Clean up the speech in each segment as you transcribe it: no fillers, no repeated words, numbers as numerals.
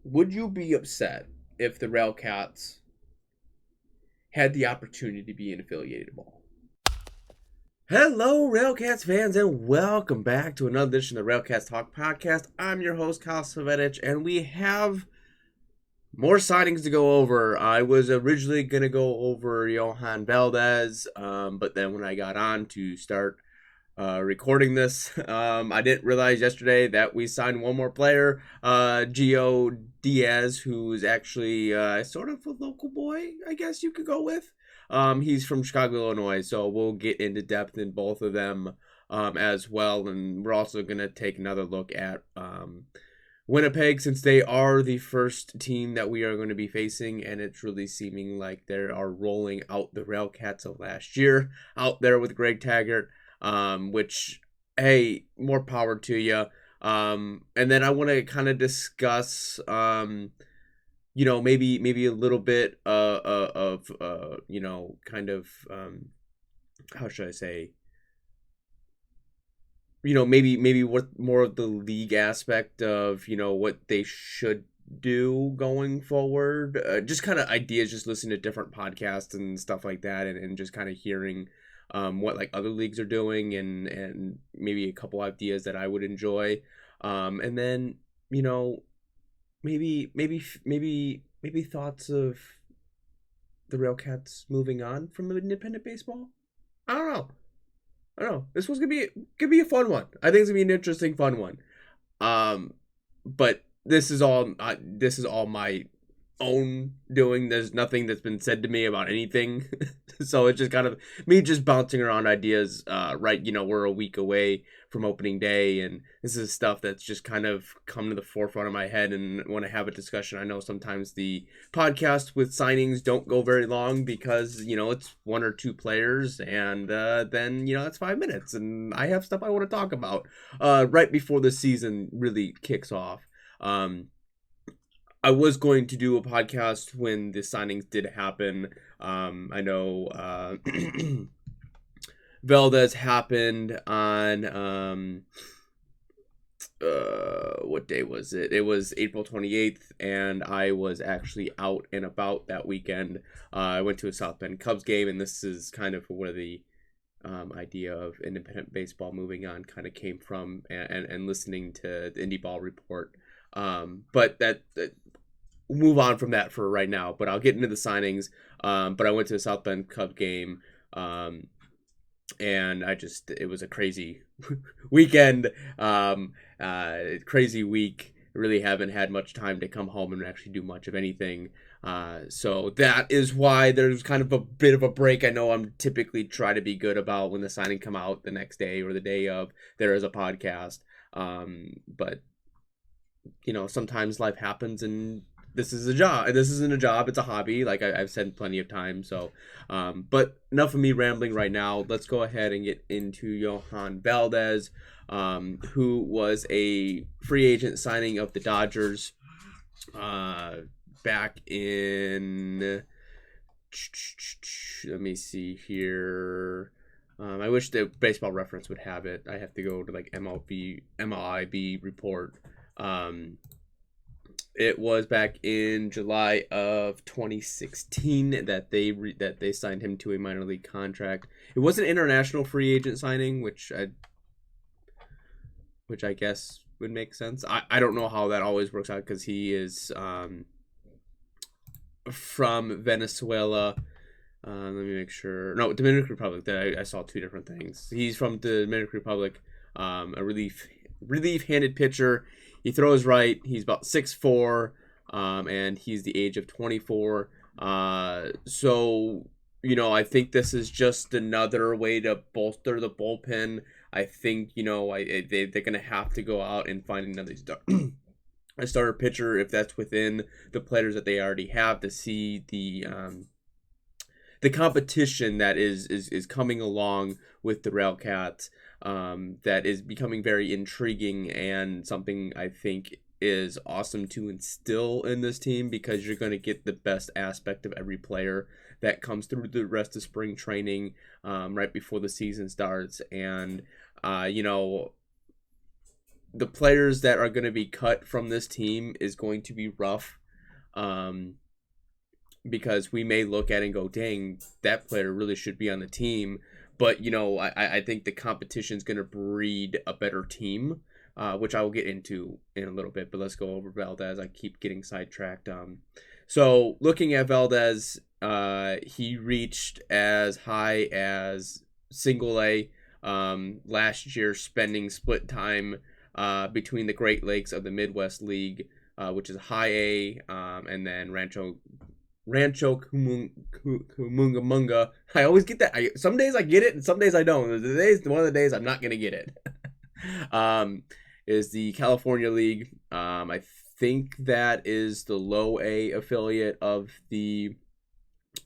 Would you be upset if the RailCats had the opportunity to be an affiliated ball? Hello, RailCats fans, and welcome back to another edition of the RailCats Talk Podcast. I'm your host, Kyle Savedich, and we have more signings to go over. I was originally going to go over Joan Valdez, but then when I got on to start recording this, I didn't realize yesterday that we signed one more player, Diaz, who's actually sort of a local boy, I guess you could go with. He's from Chicago, Illinois, so we'll get into depth in both of them as well, and we're also going to take another look at Winnipeg, since they are the first team that we are going to be facing, and it's really seeming like they are rolling out the RailCats of last year out there with Greg Taggart, which, hey, more power to you. And then I want to kind of discuss, maybe a little bit of how should I say, maybe what more of the league aspect of, what they should do going forward. Just kind of ideas, just listening to different podcasts and stuff like that, and just kind of hearing what like other leagues are doing, and maybe a couple ideas that I would enjoy. And then, maybe thoughts of the RailCats moving on from independent baseball. I don't know. This was gonna be a fun one. I think it's gonna be an interesting, fun one. But this is all my own doing. There's nothing that's been said to me about anything, so it's just kind of me just bouncing around ideas. Right, we're a week away from opening day, and this is stuff that's just kind of come to the forefront of my head. And when I have a discussion, I know sometimes the podcast with signings don't go very long because it's one or two players, and then it's 5 minutes, and I have stuff I want to talk about right before the season really kicks off. I was going to do a podcast when the signings did happen. I know Valdez happened on what day was it? It was April 28th, and I was actually out and about that weekend. I went to a South Bend Cubs game, and this is kind of where the idea of independent baseball moving on kind of came from, and listening to the Indie Ball Report. But that move on from that for right now. But I'll get into the signings. But I went to the South Bend Cub game, and it was a crazy weekend, crazy week. Really haven't had much time to come home and actually do much of anything. So that is why there's kind of a bit of a break. I know I'm typically try to be good about when the signing come out the next day or the day of, there is a podcast. But sometimes life happens, and this is a job. This isn't a job. It's a hobby, like I've said plenty of times. So, but enough of me rambling right now. Let's go ahead and get into Joan Valdez, who was a free agent signing of the Dodgers back in, let me see here. I wish the Baseball Reference would have it. I have to go to like MLB report. It was back in July of 2016 that they signed him to a minor league contract. It was an international free agent signing, which I guess would make sense. I don't know how that always works out, because he is from Venezuela. Let me make sure. No, Dominican Republic. I saw two different things. He's from the Dominican Republic. A relief-handed pitcher. He throws right. He's about 6'4", and he's the age of 24. So, I think this is just another way to bolster the bullpen. I think, they're going to have to go out and find another a starter pitcher, if that's within the players that they already have, to see the competition that is coming along with the RailCats. That is becoming very intriguing, and something I think is awesome to instill in this team, because you're going to get the best aspect of every player that comes through the rest of spring training right before the season starts. And the players that are going to be cut from this team is going to be rough. Um, because we may look at it and go, dang, that player really should be on the team. But, I think the competition is going to breed a better team, which I will get into in a little bit. But let's go over Valdez. I keep getting sidetracked. So looking at Valdez, he reached as high as single A last year, spending split time between the Great Lakes of the Midwest League, which is high A, and then Rancho Cucamonga. I always get that. Some days I get it, and some days I don't. One of the days I'm not gonna get it. Is the California League. I think that is the low A affiliate of the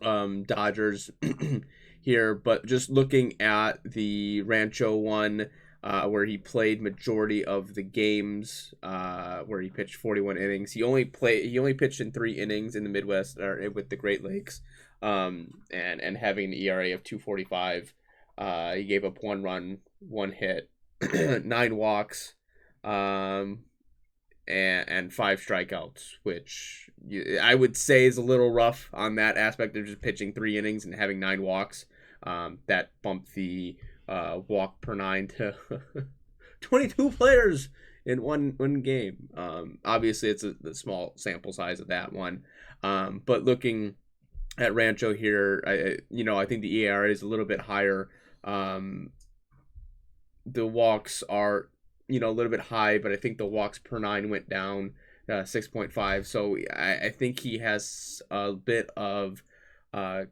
Dodgers here. But just looking at the Rancho one, where he played majority of the games, where he pitched 41 innings. He only pitched in 3 innings in the Midwest with the Great Lakes, and having an ERA of 2.45. He gave up 1 run, 1 hit, 9 walks, and 5 strikeouts, which I would say is a little rough on that aspect of just pitching 3 innings and having 9 walks. That bumped the walk per 9 to 22 players in one game. Obviously, it's a small sample size of that one. But looking at Rancho here, I think the ERA is a little bit higher. The walks are, a little bit high, but I think the walks per 9 went down 6.5. So I think he has a bit of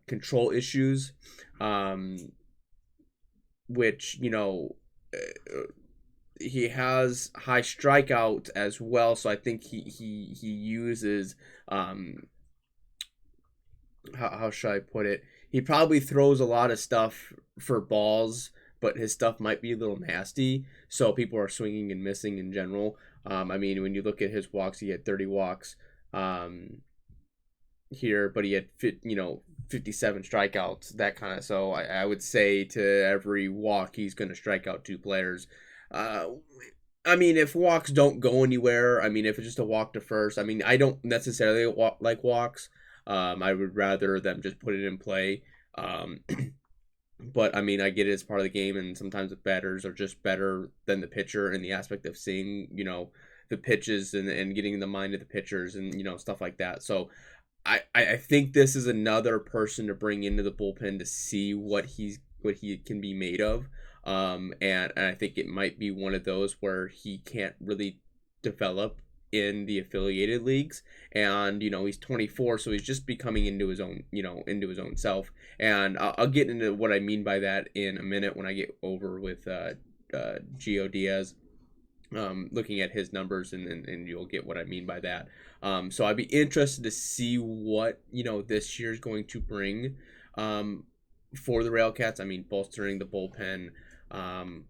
control issues. Which, he has high strikeout as well, so I think he uses, how should I put it? He probably throws a lot of stuff for balls, but his stuff might be a little nasty, so people are swinging and missing in general. When you look at his walks, he had 30 walks here, but he had 57 strikeouts, that kind of. So I would say to every walk, he's going to strike out 2 players. If walks don't go anywhere, if it's just a walk to first, I don't necessarily like walks. I would rather them just put it in play. But I get it, it's part of the game, and sometimes the batters are just better than the pitcher in the aspect of seeing, the pitches and getting in the mind of the pitchers and, stuff like that. So I think this is another person to bring into the bullpen to see what he can be made of. And I think it might be one of those where he can't really develop in the affiliated leagues, and he's 24, so he's just becoming into his own self. And I'll get into what I mean by that in a minute when I get over with Gio Diaz. Looking at his numbers, and you'll get what I mean by that. So I'd be interested to see what this year's going to bring for the RailCats. Bolstering the bullpen,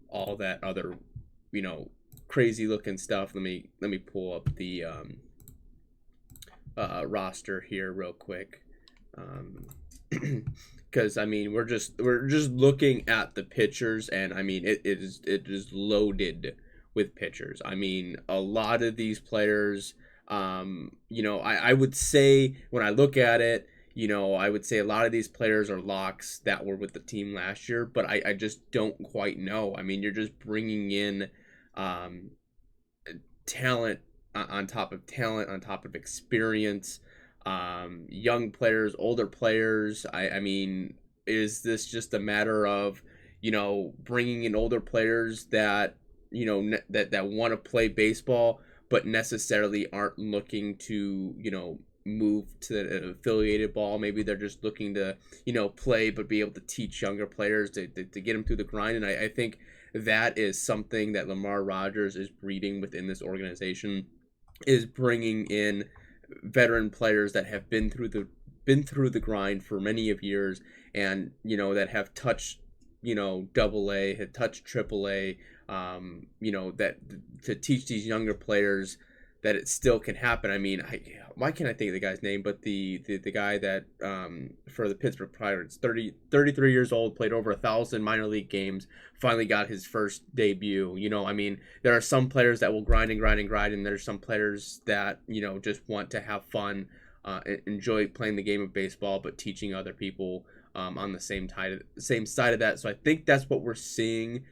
all that other crazy looking stuff. Let me pull up the roster here real quick, because we're just looking at the pitchers, and it is loaded with pitchers. A lot of these players, I would say when I look at it, I would say a lot of these players are locks that were with the team last year, but I just don't quite know. You're just bringing in talent on top of talent, on top of experience, young players, older players. Is this just a matter of, bringing in older players that, that want to play baseball, but necessarily aren't looking to, move to the affiliated ball? Maybe they're just looking to, play, but be able to teach younger players to get them through the grind. And I think that is something that Lamar Rogers is breeding within this organization, is bringing in veteran players that have been through the grind for many of years, and that have touched double A, had touched triple A, that to teach these younger players that it still can happen. I mean, why can't I think of the guy's name? But the guy that for the Pittsburgh Pirates, 33 years old, played over 1,000 minor league games, finally got his first debut. You know, I mean, there are some players that will grind and grind and grind, and there's some players that, you know, just want to have fun, enjoy playing the game of baseball, but teaching other people on the same side of that. So I think that's what we're seeing.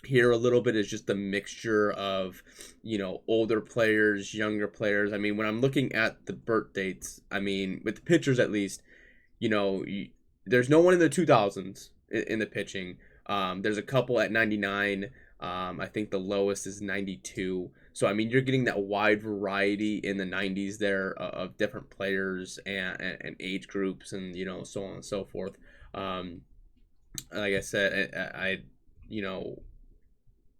Here a little bit is just a mixture of, you know, older players, younger players. I mean, when I'm looking at the birth dates, I mean, with the pitchers at least, you know, there's no one in the 2000s in the pitching. There's a couple at 99. I think the lowest is 92. So, I mean, you're getting that wide variety in the 90s there of different players and age groups and, you know, so on and so forth. Like I said, you know,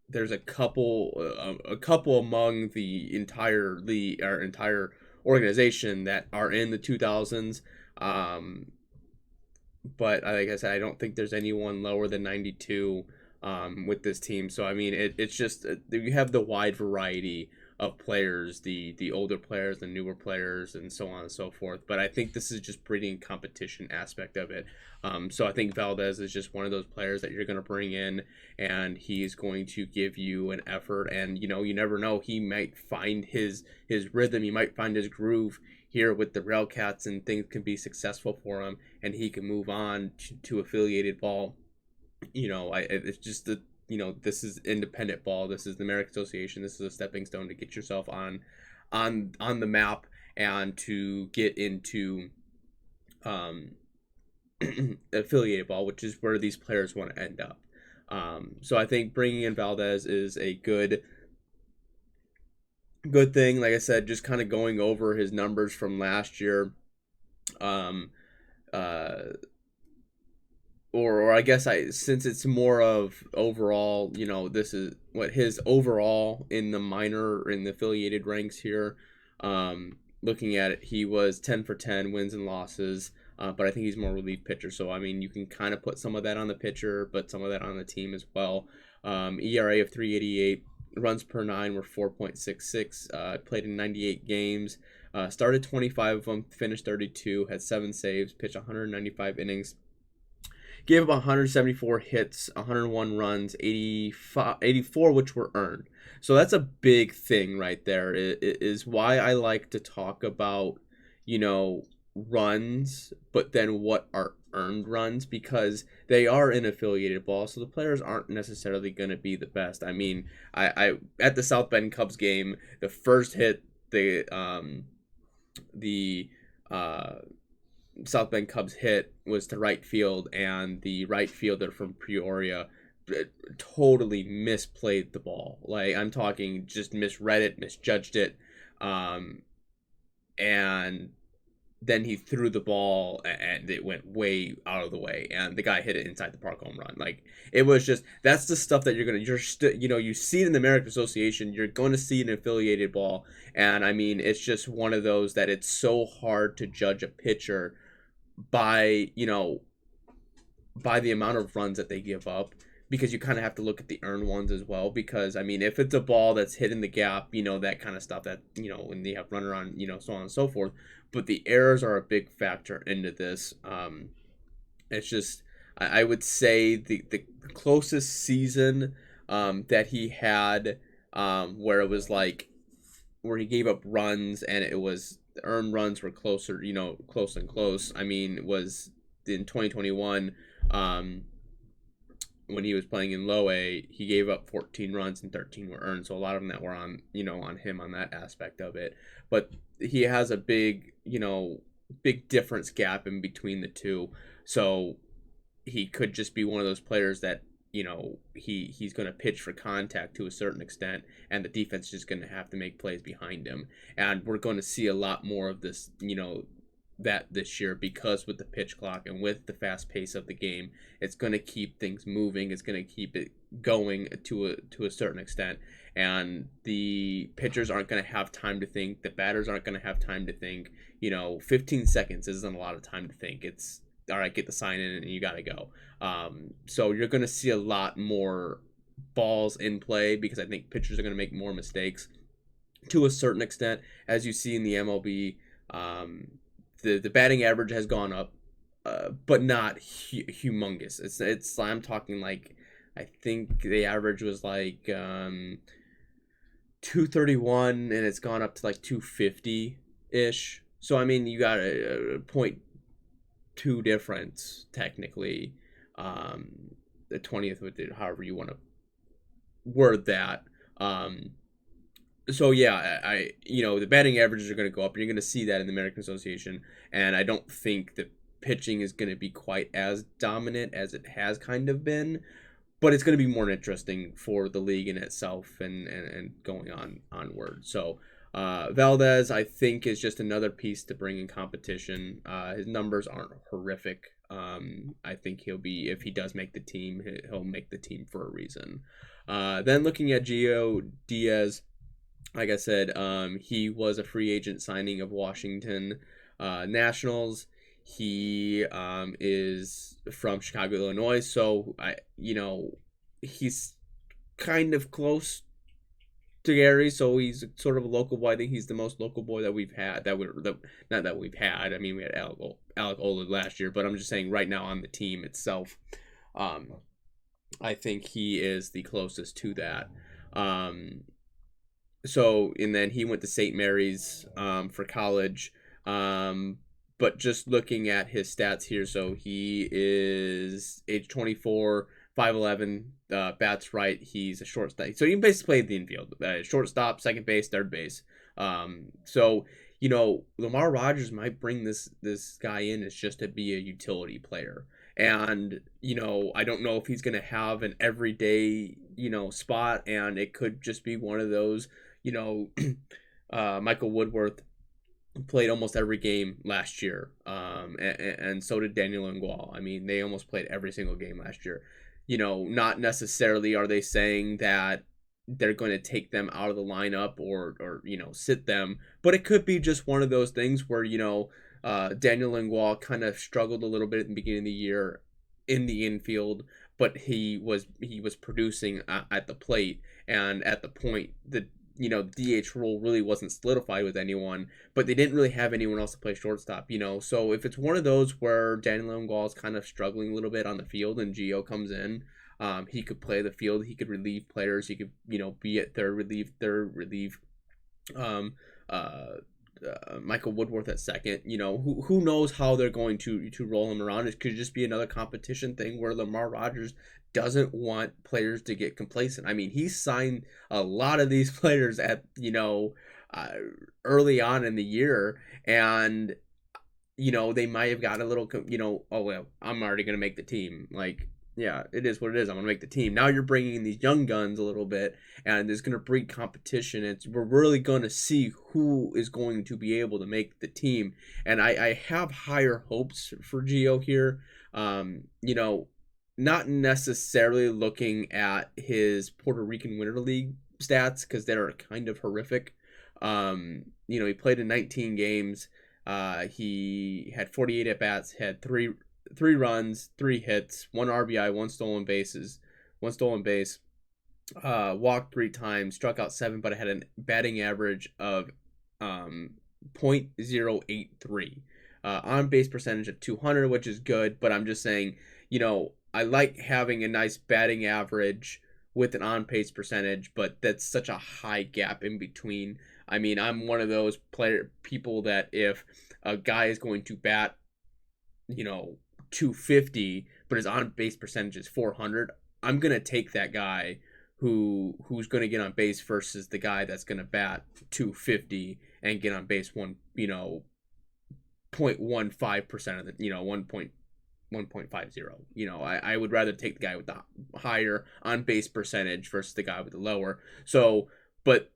there's a couple among the entire league or entire organization that are in the 2000s. But like I said, I don't think there's anyone lower than 92 with this team. So I mean, it's just you have the wide variety of players, the older players, the newer players, and so on and so forth. But I think this is just breeding competition aspect of it. So I think Valdez is just one of those players that you're going to bring in, and he's going to give you an effort. And you know, you never know, he might find his rhythm, he might find his groove here with the RailCats, and things can be successful for him, and he can move on to affiliated ball. You know, it's just the, you know, this is independent ball. This is the American Association. This is a stepping stone to get yourself on the map and to get into affiliated ball, which is where these players want to end up. So I think bringing in Valdez is a good thing. Like I said, just kind of going over his numbers from last year. Or I guess since it's more of overall, you know, this is what his overall in the affiliated ranks here. Looking at it, he was 10 for 10 wins and losses, but I think he's more relief pitcher. So I mean, you can kind of put some of that on the pitcher, but some of that on the team as well. ERA of 3.88, runs per 9 were 4.66. Played in 98 games. Started 25 of them, finished 32, had 7 saves, pitched 195 innings. Gave up 174 hits, 101 runs, 84 which were earned. So that's a big thing right there. It is why I like to talk about, you know, runs, but then what are earned runs, because they are in affiliated ball, so the players aren't necessarily going to be the best. I mean, I at the South Bend Cubs game, the first hit the South Bend Cubs hit was to right field, and the right fielder from Peoria totally misplayed the ball. Like, I'm talking just misread it, misjudged it, and then he threw the ball and it went way out of the way, and the guy hit it inside the park home run. Like, it was just, that's the stuff that you know, you see it in the American Association, you're going to see it in affiliated ball. And I mean, it's just one of those that it's so hard to judge a pitcher by, you know, by the amount of runs that they give up, because you kind of have to look at the earned ones as well. Because I mean, if it's a ball that's hit in the gap, you know, that kind of stuff, that, you know, when they have runner on, you know, so on and so forth. But the errors are a big factor into this. It's just, I would say the closest season that he had, where it was like, where he gave up runs and it was, the earned runs were closer, you know, close and close. I mean, was in 2021, when he was playing in low A, he gave up 14 runs and 13 were earned. So a lot of them that were on, you know, on him on that aspect of it. But he has a big, you know, big difference gap in between the two. So he could just be one of those players that, you know, he's going to pitch for contact to a certain extent, and the defense is just going to have to make plays behind him. And we're going to see a lot more of this, you know, that this year, because with the pitch clock and with the fast pace of the game, it's going to keep things moving. It's going to keep it going to a certain extent, and the pitchers aren't going to have time to think. The batters aren't going to have time to think. You know, 15 seconds isn't a lot of time to think. It's all right, get the sign in and you got to go. So you're going to see a lot more balls in play, because I think pitchers are going to make more mistakes. to a certain extent, as you see in the MLB. The batting average has gone up, but not humongous. It's I'm talking like I think the average was like 231, and it's gone up to like 250 ish. So I mean, you got a point two difference technically. The 20th, however you want to word that. Um, so yeah, the batting averages are going to go up, and you're going to see that in the American Association. And I don't think the pitching is going to be quite as dominant as it has kind of been, but it's going to be more interesting for the league in itself and going onward. So Valdez, I think, is just another piece to bring in competition. His numbers aren't horrific. I think he'll be, if he does make the team, he'll make the team for a reason. Then looking at Gio Diaz, like I said, he was a free agent signing of Washington Nationals. He is from Chicago, Illinois, so he's kind of close to Gary, so he's sort of a local boy. I think he's the most local boy that we've had. Not that we've had. I mean, we had Alec Ola last year, but I'm just saying right now on the team itself, I think he is the closest to that. So, and then he went to St. Mary's for college. But just looking at his stats here, so he is age 24, 5'11", bats right. He's a shortstop. So he basically played the infield. Shortstop, second base, third base. So, Lamar Rogers might bring this guy in as just to be a utility player. And, I don't know if he's going to have an everyday, spot, and it could just be one of those, Michael Woodworth played almost every game last year, and so did Daniel Nguyen. I mean, they almost played every single game last year. Not necessarily are they saying that they're going to take them out of the lineup or sit them, but it could be just one of those things where Daniel Nguyen kind of struggled a little bit at the beginning of the year in the infield, but he was producing at the plate, and at the point the DH role really wasn't solidified with anyone, but they didn't really have anyone else to play shortstop, So if it's one of those where Daniel Nguyen is kind of struggling a little bit on the field and Gio comes in, he could play the field, he could relieve players, he could, be at third, relieve Michael Woodworth at second. Who knows how they're going to roll him around. It could just be another competition thing where Lamar Rogers doesn't want players to get complacent. I mean, he signed a lot of these players at early on in the year, and they might have got a little oh well, I'm already gonna make the team. Like, yeah, it is what it is. I'm gonna make the team. Now you're bringing in these young guns a little bit, and it's gonna breed competition. We're really gonna see who is going to be able to make the team, and I have higher hopes for Gio here. Not necessarily looking at his Puerto Rican Winter League stats because they're kind of horrific. He played in 19 games. He had 48 at bats, had three runs, 3 hits, 1 RBI, 1 stolen base, walked 3 times, struck out 7, but had a batting average of .083. On base percentage of 200, which is good, but I'm just saying, I like having a nice batting average with an on-pace percentage, but that's such a high gap in between. I mean, I'm one of those people that if a guy is going to bat, 250, but his on-base percentage is 400, I'm going to take that guy who's going to get on base versus the guy that's going to bat 250 and get on base 0.15% of the, 1.50. I would rather take the guy with the higher on base percentage versus the guy with the lower. So, but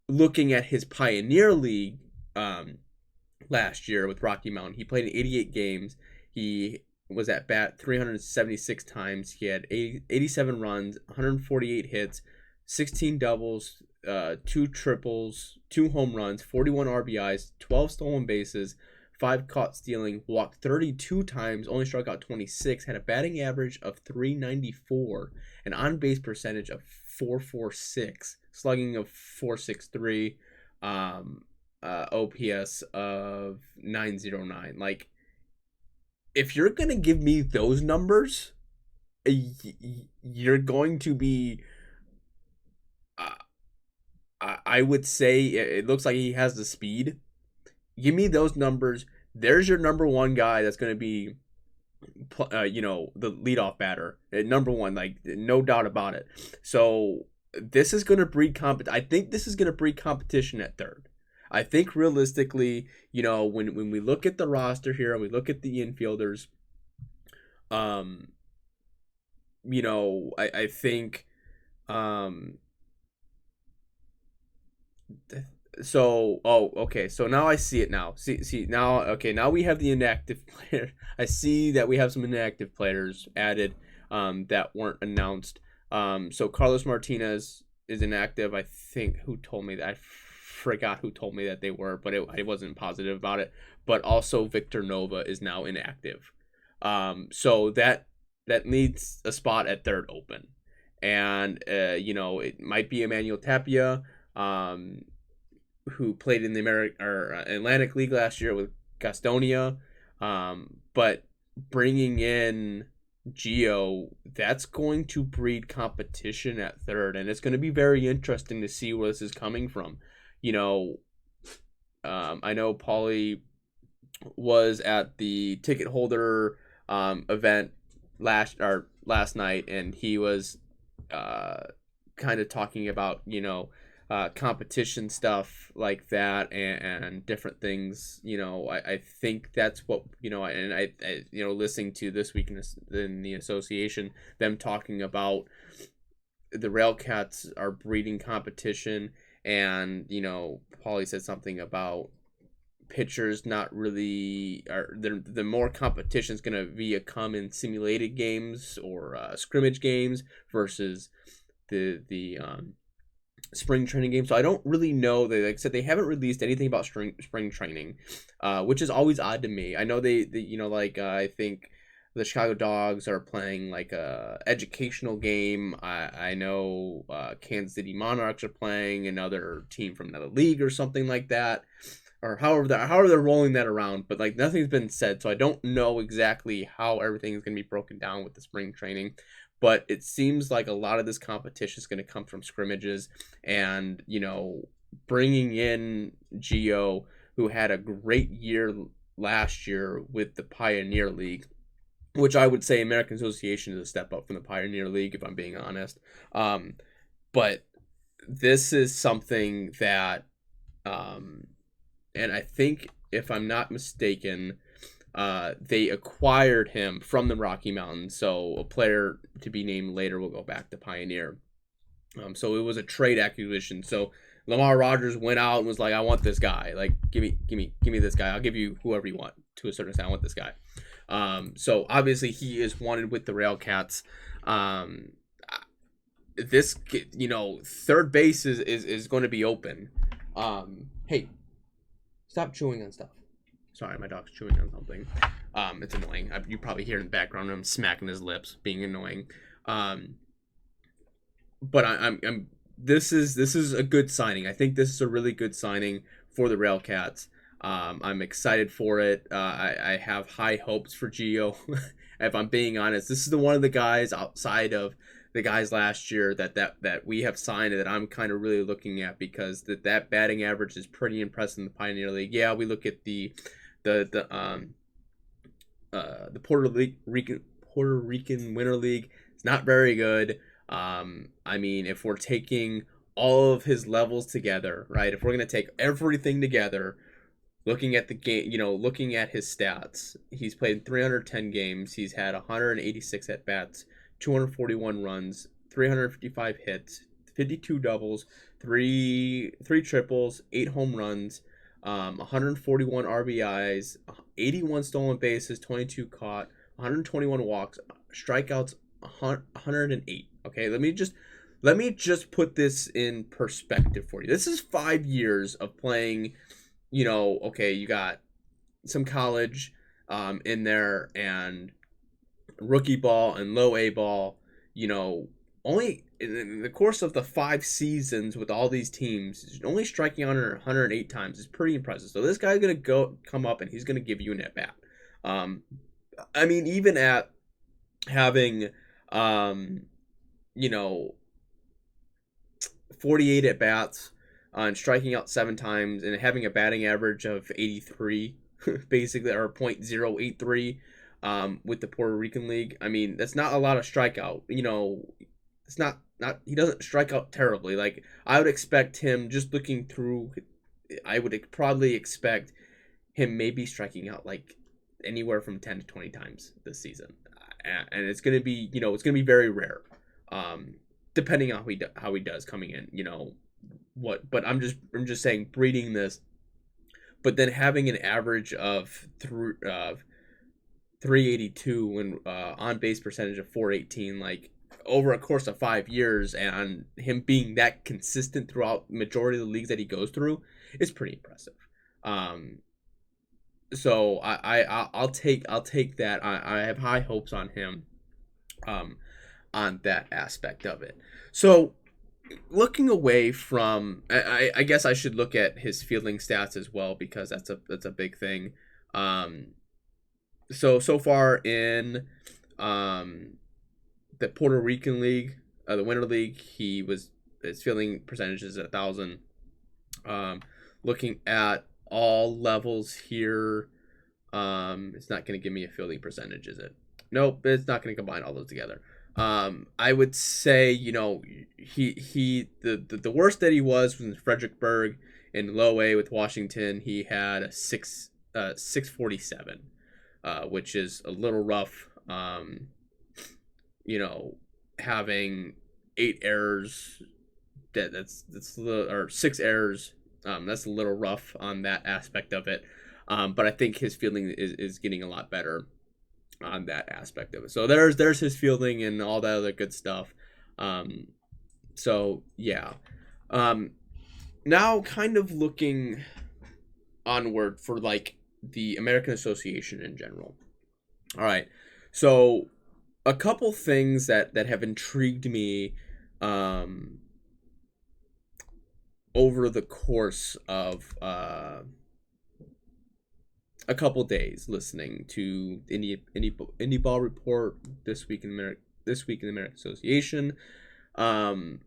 looking at his Pioneer League last year with Rocky Mountain, he played in 88 games. He was at bat 376 times. He had 87 runs, 148 hits, 16 doubles, 2 triples, 2 home runs, 41 RBIs, 12 stolen bases, 5 caught stealing, walked 32 times, only struck out 26, had a batting average of 394, an on-base percentage of 446. slugging of 463, OPS of 909. Like, if you're gonna give me those numbers, you're going to be. Uh, I would say it looks like he has the speed. Give me those numbers. There's your number one guy that's going to be, the leadoff batter, number one, like no doubt about it. So this is going to breed I think this is going to breed competition at third. I think realistically, when we look at the roster here and we look at the infielders, um, I think, um, okay, so now I see it now. See now, okay, now we have the inactive player. I see that we have some inactive players added, that weren't announced. So Carlos Martinez is inactive. I think, who told me that? I forgot who told me that they were, but I wasn't positive about it. But also Victor Nova is now inactive. So that leaves a spot at third open. And it might be Emmanuel Tapia, who played in the Atlantic League last year with Gastonia. But bringing in Gio, that's going to breed competition at third, and it's going to be very interesting to see where this is coming from. I know Paulie was at the ticket holder event last night, and he was kind of talking about competition stuff like that, and different things. I think that's what, and I listening to this week in the association, them talking about the RailCats are breeding competition, and Paulie said something about pitchers not really are. The more competition is going to be come in simulated games or scrimmage games versus the spring training game. So I don't really know. They, like I said, they haven't released anything about spring training, which is always odd to me. I know they I think the Chicago Dogs are playing like a educational game. I know Kansas City Monarchs are playing another team from another league or something like that, or however they're rolling that around. But like, nothing's been said, so I don't know exactly how everything is going to be broken down with the spring training. But it seems like a lot of this competition is going to come from scrimmages, and bringing in Gio, who had a great year last year with the Pioneer League, which I would say American Association is a step up from the Pioneer League, if I'm being honest. But this is something that, and I think, if I'm not mistaken, they acquired him from the Rocky Mountains, so a player to be named later will go back to Pioneer. So it was a trade acquisition. So Lamar Rogers went out and was like, "I want this guy. Like, give me this guy. I'll give you whoever you want. To a certain extent, I want this guy." So obviously he is wanted with the RailCats. This, third base is going to be open. Hey, stop chewing on stuff. Sorry, my dog's chewing on something. It's annoying. You probably hear in the background him smacking his lips, being annoying. But I'm this is a good signing. I think this is a really good signing for the RailCats. I'm excited for it. I have high hopes for Gio. If I'm being honest, this is one of the guys outside of the guys last year that we have signed that I'm kind of really looking at, because that batting average is pretty impressive in the Pioneer League. Yeah, we look at the Puerto Rican Winter League. It's not very good. I mean, if we're taking all of his levels together, right? If we're gonna take everything together, looking at the game, looking at his stats, he's played 310 games. He's had 186 at bats, 241 runs, 355 hits, 52 doubles, three triples, 8 home runs, 141 RBIs, 81 stolen bases, 22 caught, 121 walks, strikeouts 108. Okay, let me just put this in perspective for you. This is 5 years of playing. Okay, you got some college in there, and rookie ball and low A ball. only in the course of the 5 seasons with all these teams, only striking out 108 times is pretty impressive. So this guy's gonna come up and he's gonna give you an at bat. I mean, even at having, you know, 48 at bats and striking out 7 times and having a batting average of 83, basically, or .083 with the Puerto Rican League. I mean, that's not a lot of strikeout. It's not he doesn't strike out terribly. Like, I would expect him, just looking through, I would probably expect him maybe striking out like anywhere from 10 to 20 times this season. And it's going to be, it's going to be very rare. Depending on how he does coming in, but I'm just saying, breeding this, but then having an average of 382 and on base percentage of 418, like over a course of 5 years, and him being that consistent throughout the majority of the leagues that he goes through is pretty impressive. So I'll take that. I have high hopes on him. On that aspect of it. So looking away from, I guess I should look at his fielding stats as well, because that's a big thing. So far in the Puerto Rican League, the Winter League, his fielding percentage is 1,000. Looking at all levels here, it's not going to give me a fielding percentage, is it? Nope, it's not going to combine all those together. I would say, the worst that he was in Fredericksburg. In low A with Washington, he had a 647, which is a little rough. Having 8 errors, that's or 6 errors, that's a little rough on that aspect of it. But I think his fielding is getting a lot better on that aspect of it. So there's his fielding and all that other good stuff. So yeah. Now kind of looking onward for like the American Association in general. All right. So a couple things that have intrigued me over the course of a couple days listening to Indie Ball Report, this week in the American Association. I'm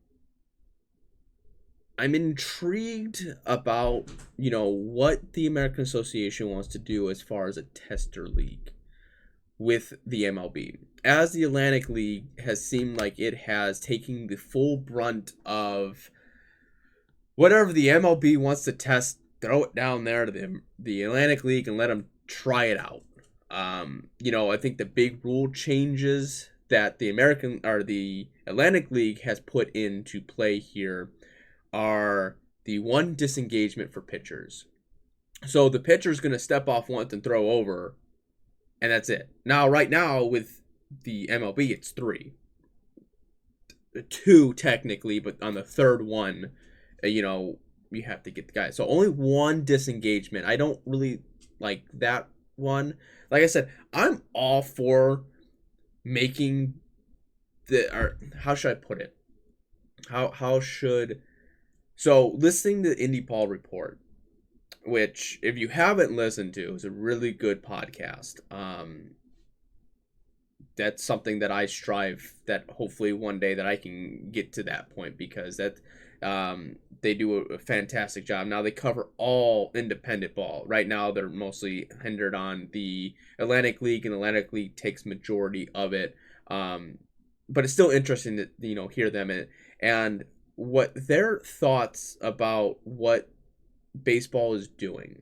intrigued about what the American Association wants to do as far as a tester league with the MLB, as the Atlantic League has seemed like it has taken the full brunt of whatever the MLB wants to test. Throw it down there to the Atlantic League and let them try it out. I think the big rule changes that the Atlantic League has put into play here are the 1 disengagement for pitchers. So the pitcher's going to step off once and throw over, and that's it. Now, right now with the MLB, it's 3. 2 technically, but on the third one, you have to get the guy. So only 1 disengagement. I don't really like that one. Like I said, I'm all for making how should I put it? So listening to the Indie Ball Report, which if you haven't listened to, is a really good podcast. That's something that I strive that hopefully one day that I can get to that point, because that they do a fantastic job. Now they cover all independent ball. Right now they're mostly hindered on the Atlantic League, and Atlantic League takes majority of it. But it's still interesting to hear them and what their thoughts about what baseball is doing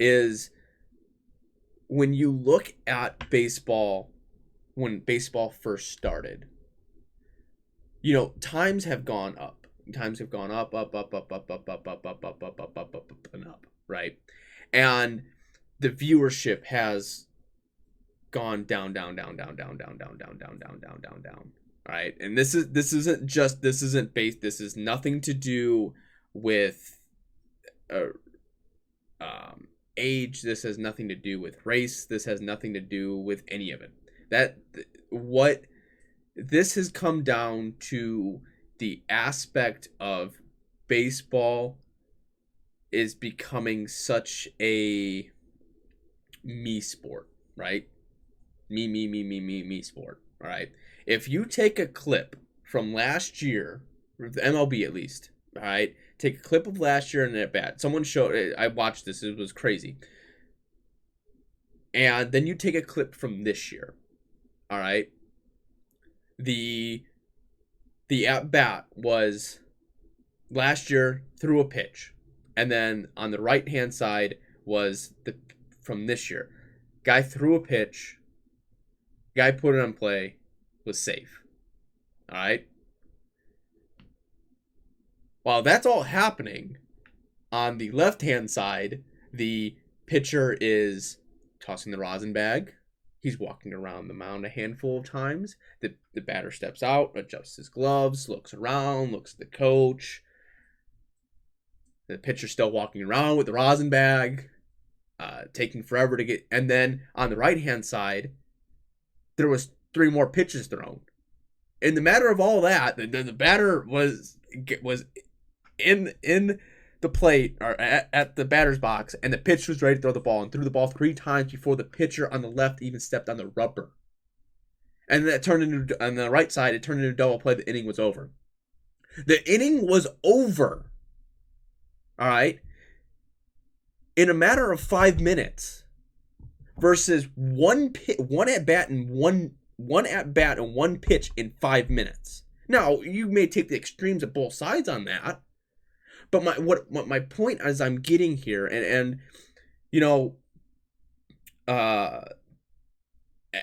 is, when you look at baseball, when baseball first started, times have gone up. Times have gone up, and up, right? And the viewership has gone down. Right? And this is nothing to do with age. This has nothing to do with race. This has nothing to do with any of it. What this has come down to the aspect of baseball is becoming such a me sport, right? Me sport. All right. If you take a clip from last year, the MLB at least, all right, take a clip of last year and at bat. Someone showed. I watched this. It was crazy. And then you take a clip from this year. All right. The the at bat was last year threw a pitch, and then on the right hand side was the from this year. Guy threw a pitch. Guy put it on play, was safe. All right. While that's all happening, on the left hand side, the pitcher is tossing the rosin bag. He's walking around the mound a handful of times. The batter steps out, adjusts his gloves, looks around, looks at the coach. The pitcher's still walking around with the rosin bag, taking forever to get. And then on the right hand side, there was 3 more pitches thrown. In the matter of all that, the batter was in the plate or at the batter's box, and the pitcher was ready to throw the ball and threw the ball 3 times before the pitcher on the left even stepped on the rubber. And that turned into, on the right side, it turned into a double play. The inning was over. The inning was over. All right. In a matter of 5 minutes versus one at bat and one at bat and one pitch in 5 minutes. Now, you may take the extremes of both sides on that, but my point as I'm getting here, and you know,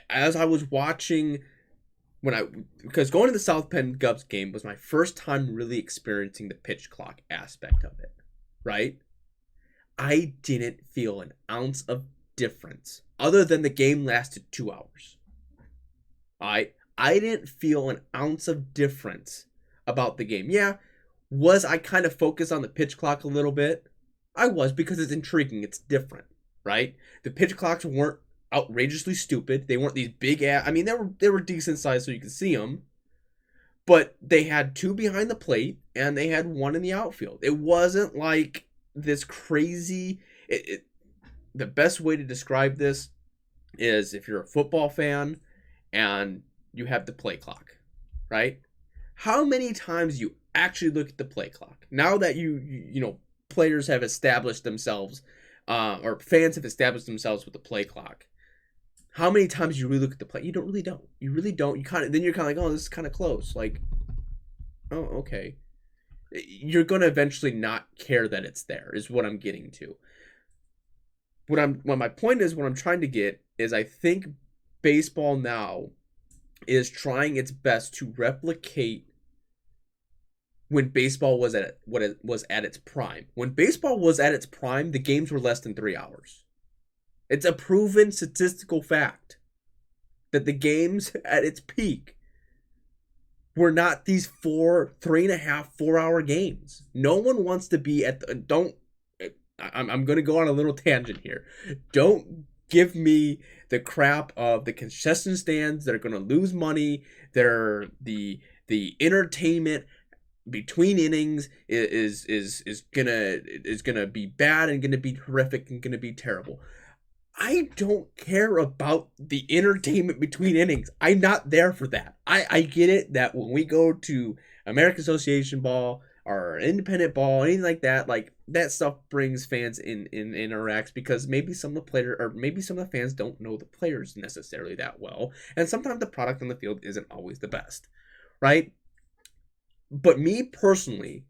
as I was watching because going to the South Bend Govs game was my first time really experiencing the pitch clock aspect of it, right? I didn't feel an ounce of difference other than the game lasted 2 hours. I didn't feel an ounce of difference about the game. Yeah, was I kind of focused on the pitch clock a little bit? I was, because it's intriguing. It's different, right? The pitch clocks weren't outrageously stupid. They weren't these big I mean, they were decent sized so you could see them. But they had 2 behind the plate and they had 1 in the outfield. It wasn't like this crazy. The best way to describe this is if you're a football fan and you have the play clock, right? How many times you actually look at the play clock now that you know players have established themselves, or fans have established themselves with the play clock? How many times you really look at the play? You really don't. You then you're kind of like, oh, this is kind of close. Like, oh, okay. You're gonna eventually not care that it's there. Is what I'm getting to. What my point is, what I'm trying to get is, I think baseball now is trying its best to replicate when baseball was at what it was at its prime. When baseball was at its prime, the games were less than 3 hours. It's a proven statistical fact that the games at its peak were not these 3.5, 4 hour games. No one wants to be at the, I'm going to go on a little tangent here. Don't give me the crap of the concession stands that are going to lose money. They're the entertainment between innings is gonna be bad and gonna be horrific and gonna be terrible. I don't care about the entertainment between innings. I'm not there for that. I get it that when we go to American Association ball or independent ball, anything like that stuff brings fans in interacts, because maybe some of the players or maybe some of the fans don't know the players necessarily that well, and sometimes the product on the field isn't always the best, right? But me personally,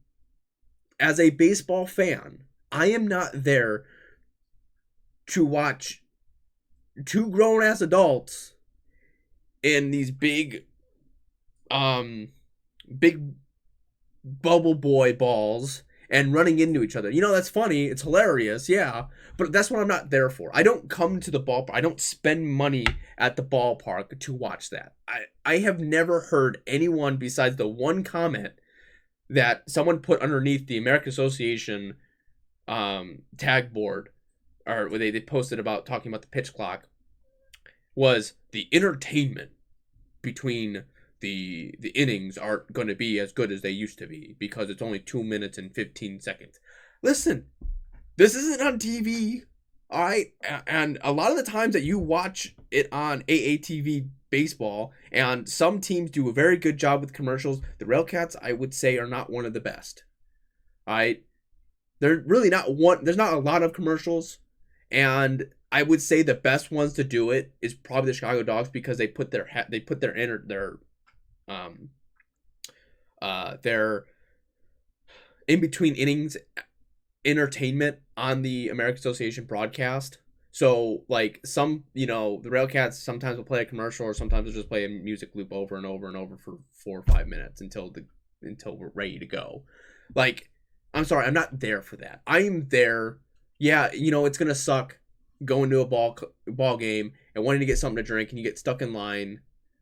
as a baseball fan, I am not there to watch 2 grown-ass adults in these big bubble boy balls and running into each other. You know, that's funny. It's hilarious, yeah. But that's what I'm not there for. I don't come to the ballpark. I don't spend money at the ballpark to watch that. I have never heard anyone, besides the one comment that someone put underneath the American Association tag board, or where they posted about talking about the pitch clock, was the entertainment between the innings aren't going to be as good as they used to be because it's only 2 minutes and 15 seconds. Listen, this isn't on TV, all right? And a lot of the times that you watch it on AATV baseball, and some teams do a very good job with commercials, the RailCats, I would say, are not one of the best. All right? They're really not one. There's not a lot of commercials, and I would say the best ones to do it is probably the Chicago Dogs because they put their their in between innings entertainment on the American Association broadcast. So like some, the RailCats sometimes will play a commercial or sometimes they'll just play a music loop over and over and over for 4 or 5 minutes until we're ready to go. Like, I'm sorry, I'm not there for that. I am there. Yeah, it's gonna suck going to a ball game and wanting to get something to drink and you get stuck in line,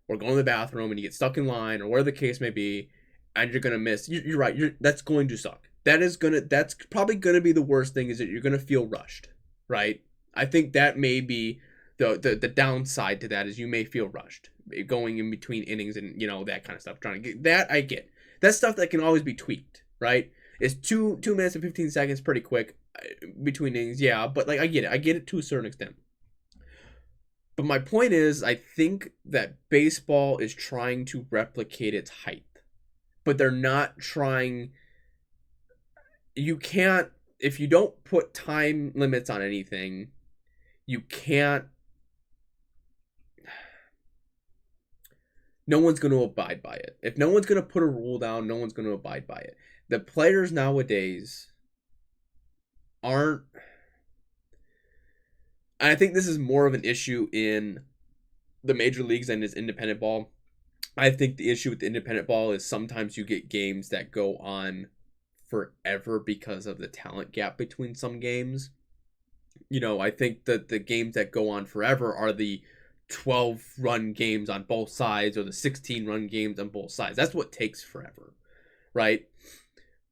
or going to the bathroom and you get stuck in line, or whatever the case may be, and you're gonna miss. You're right. That's going to suck. That's probably gonna be the worst thing, is that you're gonna feel rushed, right? I think that may be the downside to that, is you may feel rushed going in between innings and that kind of stuff. Trying to get that, I get. That's stuff that can always be tweaked, right? It's 2 minutes and 15 seconds, pretty quick between innings, yeah. But like I get it to a certain extent. But my point is, I think that baseball is trying to replicate its height, but they're not trying. You can't, if you don't put time limits on anything, you can't. No one's going to abide by it. If no one's going to put a rule down, no one's going to abide by it. The players nowadays aren't. And I think this is more of an issue in the major leagues than is independent ball. I think the issue with independent ball is sometimes you get games that go on forever because of the talent gap between some games. I think that the games that go on forever are the 12-run games on both sides, or the 16-run games on both sides. That's what takes forever, right?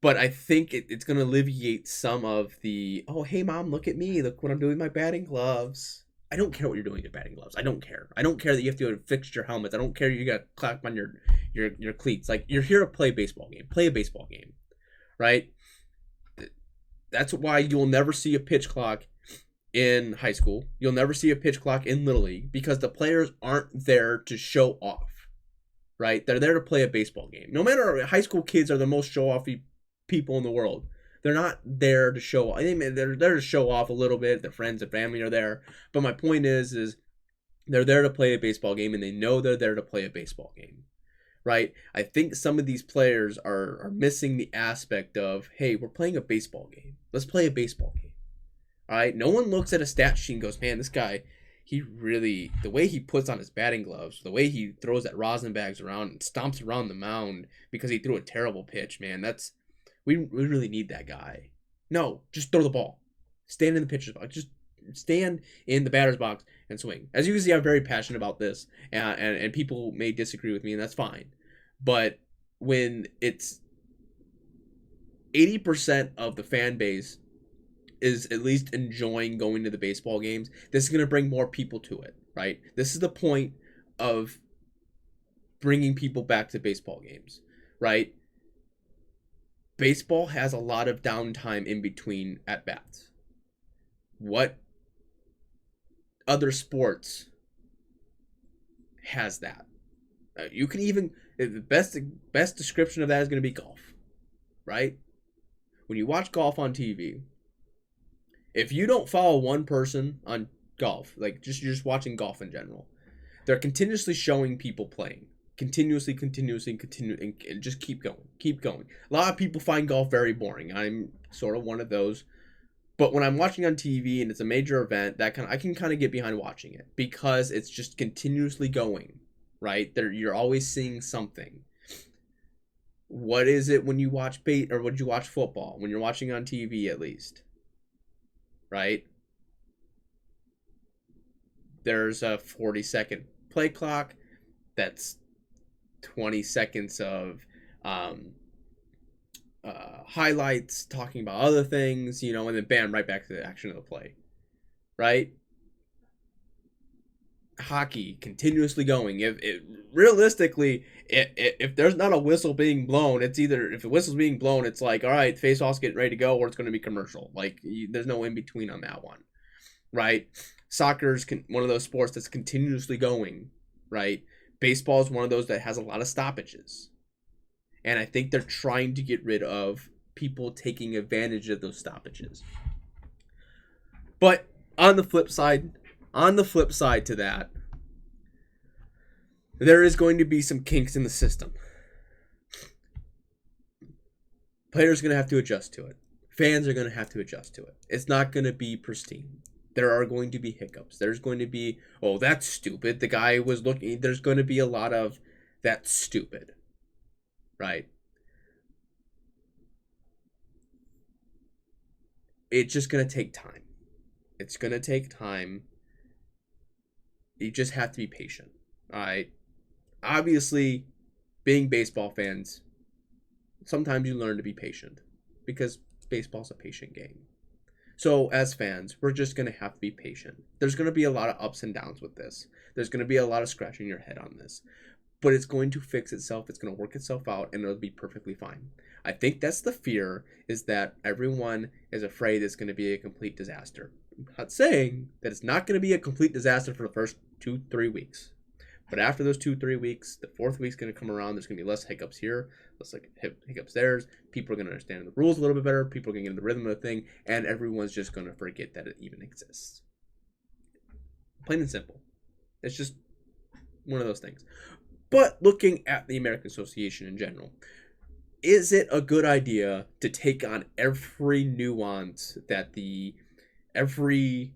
But I think it's going to alleviate some of the, oh, hey, Mom, look at me. Look what I'm doing with my batting gloves. I don't care what you're doing to batting gloves. I don't care. I don't care that you have to fix your helmets. I don't care you got to clap on your cleats. Like, you're here to play a baseball game. Play a baseball game, right? That's why you'll never see a pitch clock in high school. You'll never see a pitch clock in Little League, because the players aren't there to show off, right? They're there to play a baseball game. No matter, high school kids are the most show-offy people in the world. They're not there to show off. I mean, they're there to show off a little bit. Their friends and family are there. But my point is they're there to play a baseball game, and they know they're there to play a baseball game, right? I think some of these players are missing the aspect of, hey, we're playing a baseball game. Let's play a baseball game. All right? No one looks at a stat sheet and goes, man, this guy, he really, the way he puts on his batting gloves, the way he throws that rosin bags around and stomps around the mound because he threw a terrible pitch, man, we really need that guy. No, just throw the ball. Stand in the pitcher's box. Just stand in the batter's box and swing. As you can see, I'm very passionate about this, and people may disagree with me, and that's fine. But when it's 80% of the fan base is at least enjoying going to the baseball games, this is going to bring more people to it, right? This is the point of bringing people back to baseball games, right? Baseball has a lot of downtime in between at-bats. What other sports has that? You can even, the best description of that is going to be golf, right? When you watch golf on TV, if you don't follow one person on golf, like you're just watching golf in general, they're continuously showing people playing. Continuously, and just keep going. A lot of people find golf very boring. I'm sort of one of those. But when I'm watching on TV and it's a major event, I can kind of get behind watching it, because it's just continuously going, right? You're always seeing something. What is it when you watch or when you watch football? When you're watching on TV, at least, right? There's a 40-second play clock. That's 20 seconds of highlights talking about other things, and then bam, right back to the action of the play, right? hockey continuously going. If realistically, if there's not a whistle being blown, it's either, if the whistle's being blown, it's like, all right, face off's getting ready to go, or it's going to be commercial. Like, there's no in between on that one, right? Soccer's one of those sports that's continuously going, right? Baseball is one of those that has a lot of stoppages, and I think they're trying to get rid of people taking advantage of those stoppages. But on the flip side to that, there is going to be some kinks in the system. Players are going to have to adjust to it. Fans are going to have to adjust to it. It's not going to be pristine. There are going to be hiccups. There's going to be, oh, that's stupid. The guy was looking. There's going to be a lot of, that's stupid. Right? It's just going to take time. It's going to take time. You just have to be patient. All right? Obviously, being baseball fans, sometimes you learn to be patient because baseball's a patient game. So as fans, we're just going to have to be patient. There's going to be a lot of ups and downs with this. There's going to be a lot of scratching your head on this. But it's going to fix itself. It's going to work itself out, and it'll be perfectly fine. I think that's the fear, is that everyone is afraid it's going to be a complete disaster. I'm not saying that it's not going to be a complete disaster for the first 2-3 weeks. But after those 2-3 weeks, the fourth week's going to come around. There's going to be less hiccups here, less like hiccups there. People are going to understand the rules a little bit better. People are going to get into the rhythm of the thing, and everyone's just going to forget that it even exists. Plain and simple. It's just one of those things. But looking at the American Association in general, is it a good idea to take on every nuance that every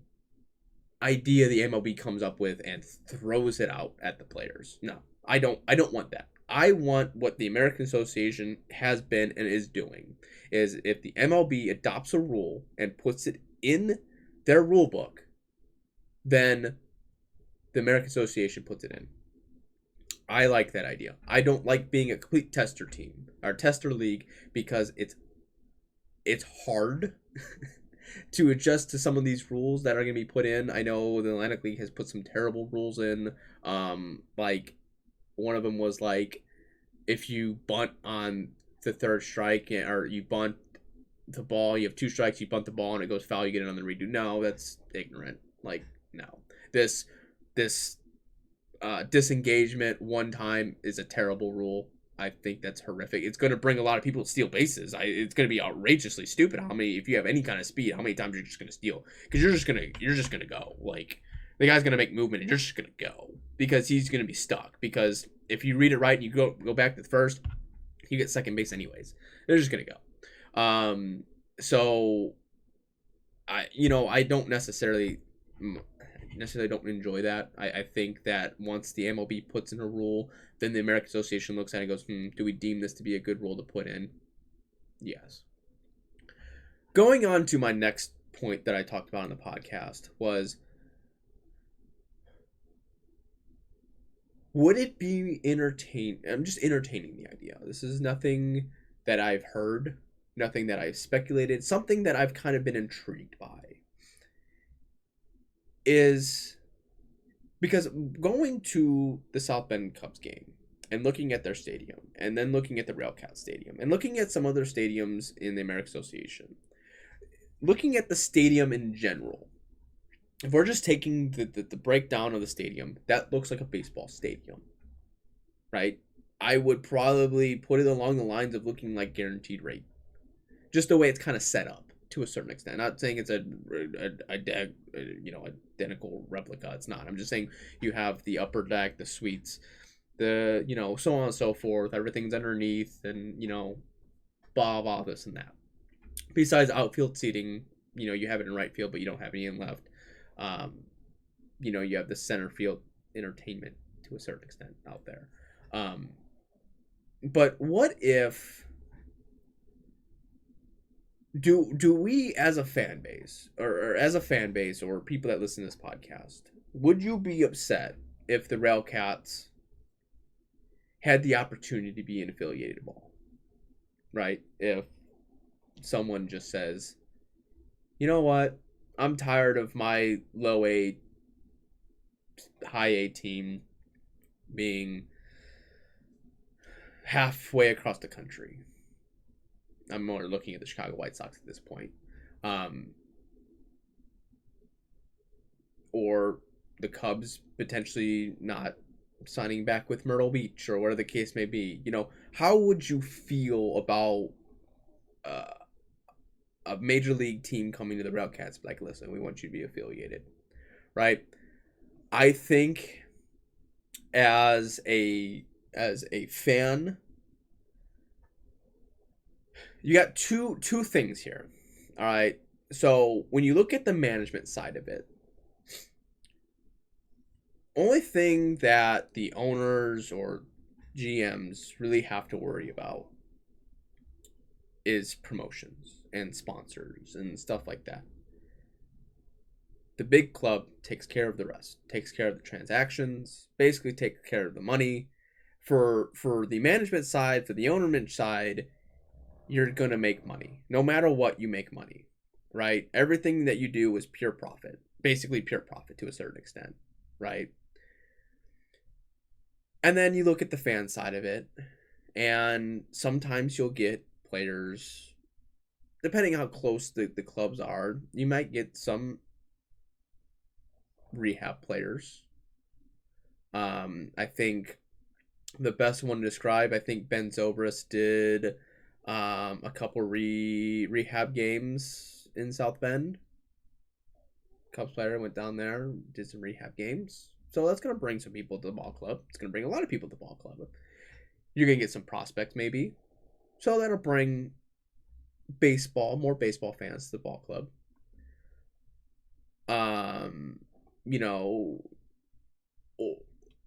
idea the MLB comes up with and throws it out at the players? No, I don't want that. I want what the American Association has been and is doing, is if the MLB adopts a rule and puts it in their rule book, then the American Association puts it in. I like that idea. I don't like being a complete tester team or tester league because it's hard to adjust to some of these rules that are going to be put in. I know the Atlantic League has put some terrible rules in. Like one of them was like, if you bunt on the third strike or you bunt the ball, you have 2 strikes, you bunt the ball and it goes foul, you get it on the redo. No, that's ignorant. Like, no. This disengagement one time is a terrible rule. I think that's horrific. It's going to bring a lot of people to steal bases. It's going to be outrageously stupid if you have any kind of speed, how many times you're just going to steal, because you're just going to go. Like, the guy's going to make movement and you're just going to go because he's going to be stuck. Because if you read it right and you go back to the first, you get second base anyways. They're just going to go. So I don't necessarily don't enjoy that. I think that once the MLB puts in a rule, then the American Association looks at it and goes, do we deem this to be a good rule to put in? Yes. Going on to my next point that I talked about on the podcast was, would it be entertaining? I'm just entertaining the idea. This is nothing that I've heard, nothing that I've speculated, something that I've kind of been intrigued by. Is because going to the South Bend Cubs game and looking at their stadium and then looking at the RailCats stadium and looking at some other stadiums in the American Association, looking at the stadium in general, if we're just taking the breakdown of the stadium, that looks like a baseball stadium, right? I would probably put it along the lines of looking like Guaranteed Rate, just the way it's kind of set up. To a certain extent, not saying it's identical replica. It's not. I'm just saying you have the upper deck, the suites, the so on and so forth. Everything's underneath, and blah blah this and that. Besides outfield seating, you have it in right field, but you don't have any in left. You have the center field entertainment to a certain extent out there. But what if? Do we as a fan base or people that listen to this podcast, would you be upset if the RailCats had the opportunity to be an affiliated ball? Right? If someone just says, you know what, I'm tired of my low A high A team being halfway across the country. I'm more looking at the Chicago White Sox at this point. Or the Cubs potentially not signing back with Myrtle Beach or whatever the case may be. How would you feel about uh, a major league team coming to the RailCats like, listen, we want you to be affiliated, right? I think as a fan, you got two things here. All right. So when you look at the management side of it, only thing that the owners or GMs really have to worry about is promotions and sponsors and stuff like that. The big club takes care of the rest, takes care of the transactions, basically takes care of the money. For the management side, for the ownership side, you're going to make money. No matter what, you make money, right? Everything that you do is pure profit, basically pure profit to a certain extent, right? And then you look at the fan side of it, and sometimes you'll get players, depending how close the clubs are, you might get some rehab players. I think the best one to describe, I think Ben Zobrist did a couple rehab games in South Bend. Cubs player went down there, did some rehab games. So that's going to bring some people to the ball club. It's going to bring a lot of people to the ball club. You're going to get some prospects maybe. So that'll bring more baseball fans to the ball club.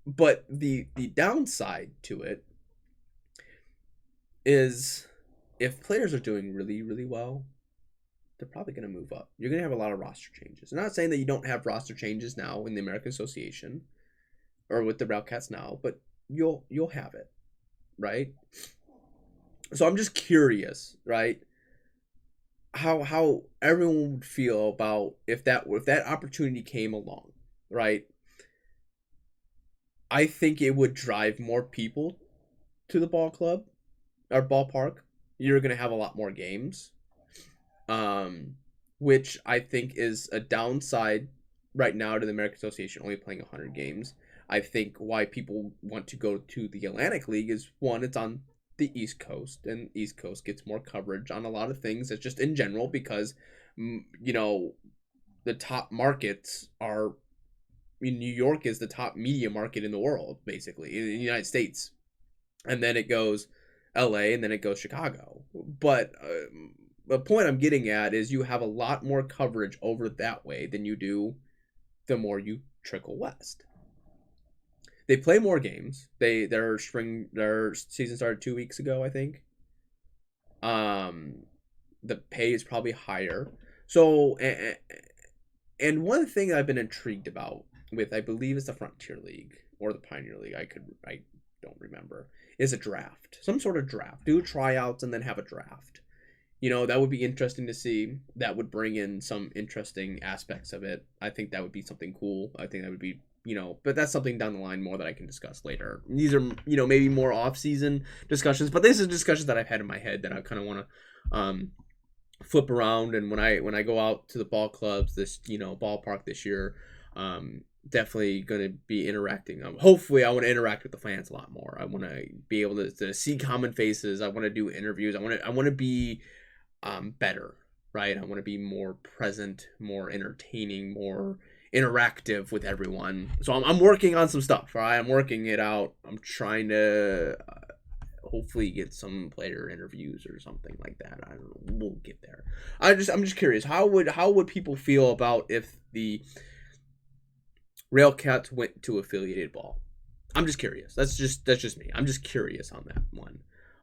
But the downside to it is if players are doing really, really well, they're probably going to move up. You're going to have a lot of roster changes. I'm not saying that you don't have roster changes now in the American Association or with the RailCats now, but you'll have it, right? So I'm just curious, right? How everyone would feel about if that opportunity came along, right? I think it would drive more people to the ball club or ballpark. You're going to have a lot more games. Which I think is a downside right now to the American Association only playing 100 games. I think why people want to go to the Atlantic League is, one, it's on the East Coast, and East Coast gets more coverage on a lot of things. It's just in general because, the top markets are, New York is the top media market in the world, basically, in the United States. And then it goes LA, and then it goes Chicago. But the point I'm getting at is you have a lot more coverage over that way than you do the more you trickle west. They play more games. Their season started 2 weeks ago, I think. The pay is probably higher. So, and one thing I've been intrigued about with, I believe it's the Frontier League or the Pioneer League, I don't remember, is a draft. Some sort of draft. Do tryouts and then have a draft. That would be interesting to see. That would bring in some interesting aspects of it. I think that would be something cool. I think that would be, but that's something down the line more that I can discuss later. These are, maybe more off-season discussions, but this is discussions that I've had in my head that I kind of want to flip around. And when I go out to the ball clubs, this, ballpark this year, definitely going to be interacting. Hopefully I want to interact with the fans a lot more. I want to be able to see common faces. I want to do interviews. I want to be better, right? I want to be more present, more entertaining, more interactive with everyone. So I'm working on some stuff, right? I'm working it out. I'm trying to hopefully get some player interviews or something like that. I don't know. We'll get there. I'm just curious. How would people feel about if the RailCats went to affiliated ball? I'm just curious. That's just me. I'm just curious on that one,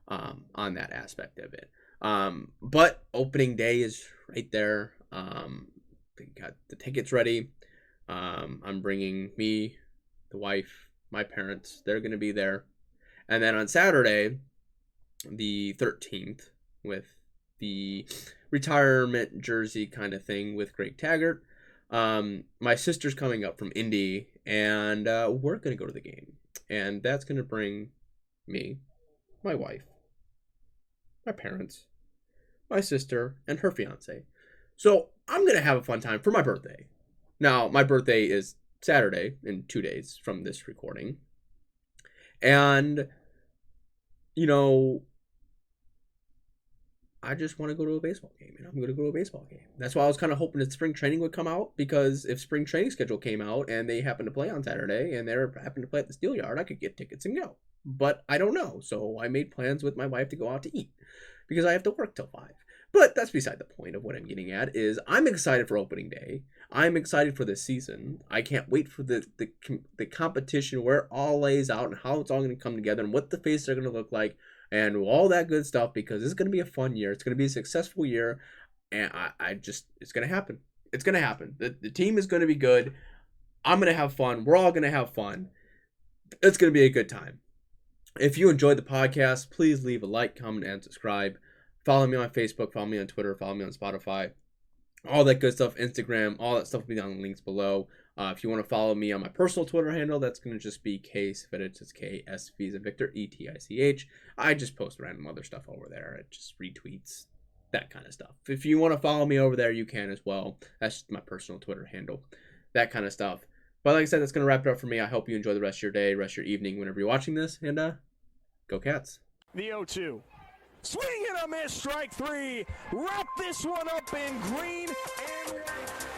on that aspect of it. But opening day is right there. They got the tickets ready. I'm bringing me, the wife, my parents. They're going to be there. And then on Saturday, the 13th, with the retirement jersey kind of thing with Greg Taggart, My sister's coming up from Indy, and we're gonna go to the game, and that's gonna bring me, my wife, my parents, my sister, and her fiance. So I'm gonna have a fun time for my birthday. Now, my birthday is Saturday, in 2 days from this recording, and you know, I just want to go to a baseball game, and I'm going to go to a baseball game. That's why I was kind of hoping that spring training would come out, because if spring training schedule came out and they happen to play on Saturday and they're happen to play at the Steel Yard, I could get tickets and go. But I don't know, so I made plans with my wife to go out to eat because I have to work till 5. But that's beside the point. Of what I'm getting at is I'm excited for opening day. I'm excited for this season. I can't wait for the competition, where it all lays out and how it's all going to come together and what the faces are going to look like and all that good stuff, because it's going to be a fun year. It's going to be a successful year, and it's going to happen. It's going to happen. The team is going to be good. I'm going to have fun. We're all going to have fun. It's going to be a good time. If you enjoyed the podcast, please leave a like, comment, and subscribe. Follow me on Facebook, follow me on Twitter, follow me on Spotify, all that good stuff, Instagram, all that stuff will be down in the links below. If you want to follow me on my personal Twitter handle, that's going to just be KSVitich, it's KSV as in Victor, ETICH. I just post random other stuff over there. It just retweets, that kind of stuff. If you want to follow me over there, you can as well. That's just my personal Twitter handle, that kind of stuff. But like I said, that's going to wrap it up for me. I hope you enjoy the rest of your day, rest of your evening, whenever you're watching this, and go Cats. The 0-2. Swing and a miss, strike 3. Wrap this one up in green and white.